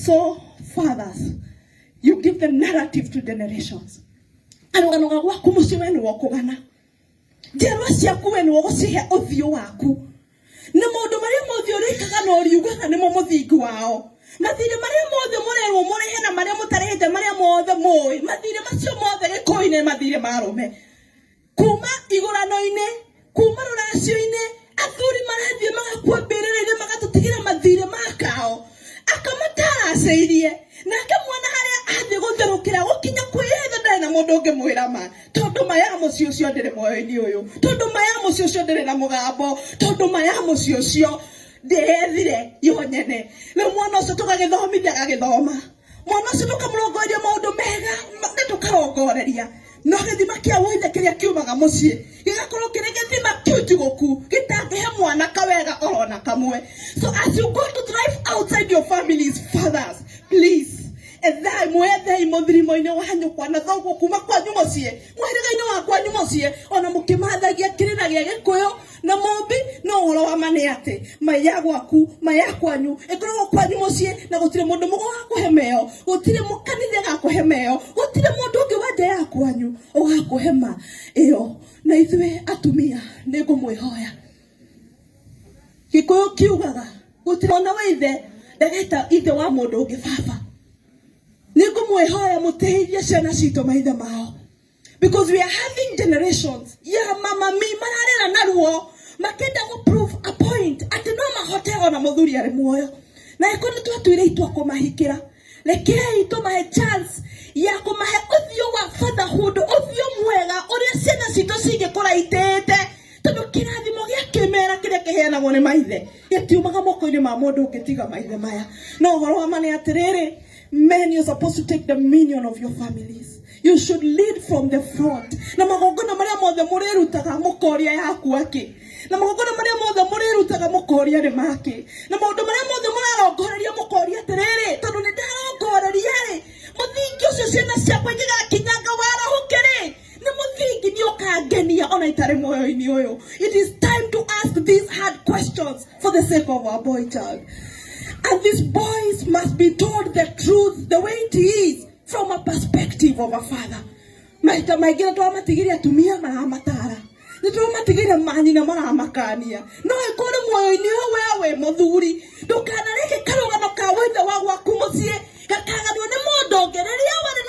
So, fathers, you give the narrative to generations. Anogano ga gwaku muci we ni wokugana. Njerwa ciaku we ni wogucihe uthio waku. Na maundu maria mothe urikaga no riugaga nimo muthingi wao. Mathire maria mothe murerwo murehe na maria mutarehete maria mothe moi. Mathire macio mothe gikoine mathire marume. Kuma igurano-ine, kuma ruracio-ine, athuri marathie magakwambĩrĩra magatutigira mathire makao. Akamatacĩirie na akamwana haria athie gutherukira gukinya kwĩyetha ndari na mundu ungi mwira ma tondu maya mucio cio ndire moyo-ini uyu tondu maya mucio cio ndire na mugambo tondu maya mucio cio ndehethire yonyene na mwana ucio tugagithomithia agagithoma mwana ucio tukamũrongoreria maundu mega na tukarongoreria no githima kia woithe kiria kiumaga mucii gigakorwo kiri githima kiutuguku gitangihe mwana kawega orona kamwe. So as you go to drive outside your families, fathers, please ethai mwethei muthirimo-ini wa nyukwa na thoguo kuma kwanyu mucii mwiriga-ini wa kwanyu mucii ona mukimathagia kirina gia gikuyu na mombi no uhoro wa mani ati maya gwaku maya kwanyu ikoragwo kwanyu mucii na gutire mundu mugo wa kuhemeo gutire mukanithia ga kuhemeo gutire mundu ungi wa nja ya kwanyu ugakuhema iyo na ithwe atumia ni ngumwihoya gikuyu kiugaga gutire ona waithe ndageta ithe wa mundu ungi baba niko mwehoya muteithia ciana citu maithe mao because we are having generations ya mama mi mararera naruo makenda go prove a point ati no mahote ona muthuri ari muoyo na ikono twatuire itwa kumahikira lekei tumahe chance ya kumahe uthio wa fatherhood uthio mwega uria ciana citu cingikura itete tondu kirathimo gia kimera kiria kiheanagwo ni maithe gitiumaga moko-ini ma mundu ungitiga maithe maya no uhoro wa mani atiriri. Men, you're supposed to take dominion of your families. You should lead from the front. Na magogona maria mothe murerutaga mukoria yaku aki. Na magogona maria mothe murerutaga mukoria ni maki. Na maundu maria mothe murarongoreria mukoria atiriri tondu ni ndarongoreria ri muthingi ucio ciana ciakwa ingigakinyanga warahukiri ni muthingi ni ukangenia ona itari moyo-ini uyu. It is time to ask these hard questions for the sake of our boy child. And these boys must be told the truth the way it is from a perspective of a father. Maita maigina twamatigiria atumia maramatara. Ni twamatigiria manyina maramakania. No ikore moyo-ini wewe muthuri. Ndukanareke karugano ka withe wa gwaku mucii gakaganwo ni mundu ungi riria wari